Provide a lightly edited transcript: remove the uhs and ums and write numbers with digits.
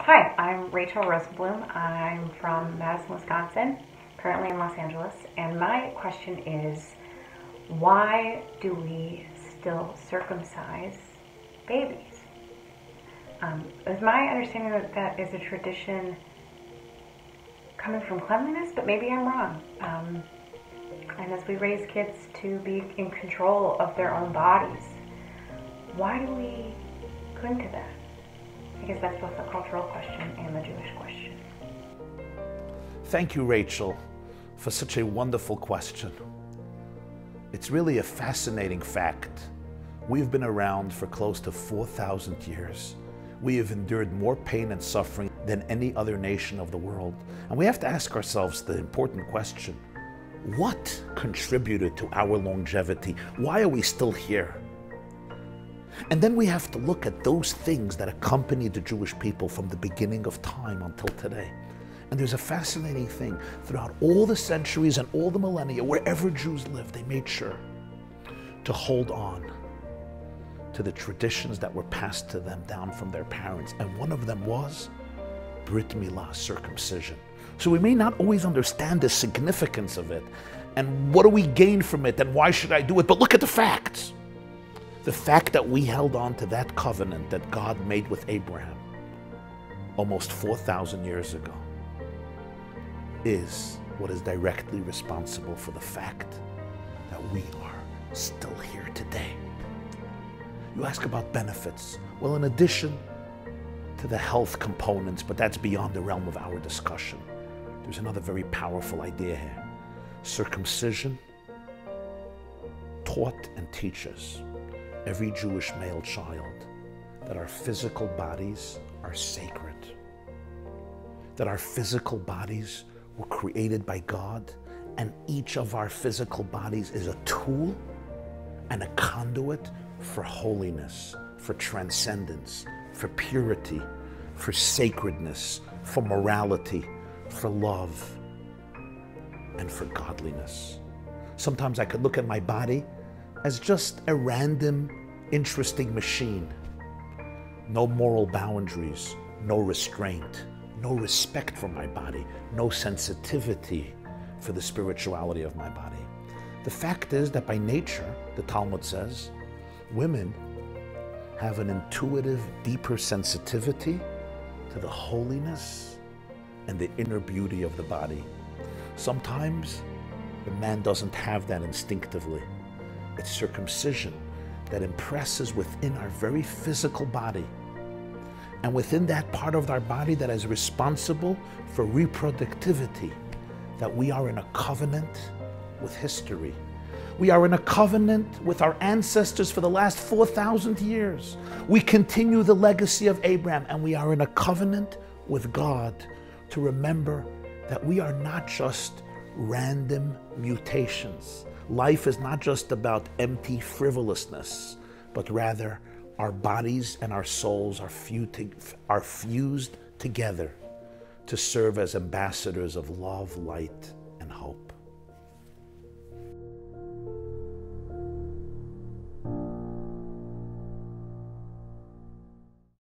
Hi, I'm Rachel Rosenblum. I'm from Madison, Wisconsin, currently in Los Angeles, and my question is, why do we still circumcise babies? It's my understanding that that is a tradition coming from cleanliness, but maybe I'm wrong. And as we raise kids to be in control of their own bodies, why do we cling to that? I guess that's both a cultural question and a Jewish question. Thank you, Rachel, for such a wonderful question. It's really a fascinating fact. We've been around for close to 4,000 years. We have endured more pain and suffering than any other nation of the world. And we have to ask ourselves the important question: what contributed to our longevity? Why are we still here? And then we have to look at those things that accompanied the Jewish people from the beginning of time until today. And there's a fascinating thing. Throughout all the centuries and all the millennia, wherever Jews lived, they made sure to hold on to the traditions that were passed to them down from their parents. And one of them was Brit Milah, circumcision. So we may not always understand the significance of it and what do we gain from it and why should I do it, but look at the facts. The fact that we held on to that covenant that God made with Abraham almost 4,000 years ago is what is directly responsible for the fact that we are still here today. You ask about benefits. Well, in addition to the health components, but that's beyond the realm of our discussion, there's another very powerful idea here. Circumcision taught and teaches every Jewish male child that our physical bodies are sacred, that our physical bodies were created by God, and each of our physical bodies is a tool and a conduit for holiness, for transcendence, for purity, for sacredness, for morality, for love, and for godliness. Sometimes I could look at my body as just a random, interesting machine. No moral boundaries, no restraint, no respect for my body, no sensitivity for the spirituality of my body. The fact is that by nature, the Talmud says, women have an intuitive, deeper sensitivity to the holiness and the inner beauty of the body. Sometimes the man doesn't have that instinctively. It's circumcision that impresses within our very physical body, and within that part of our body that is responsible for reproductivity, that we are in a covenant with history. We are in a covenant with our ancestors for the last 4,000 years. We continue the legacy of Abraham, and we are in a covenant with God to remember that we are not just random mutations. Life is not just about empty frivolousness, but rather our bodies and our souls are fused together to serve as ambassadors of love, light,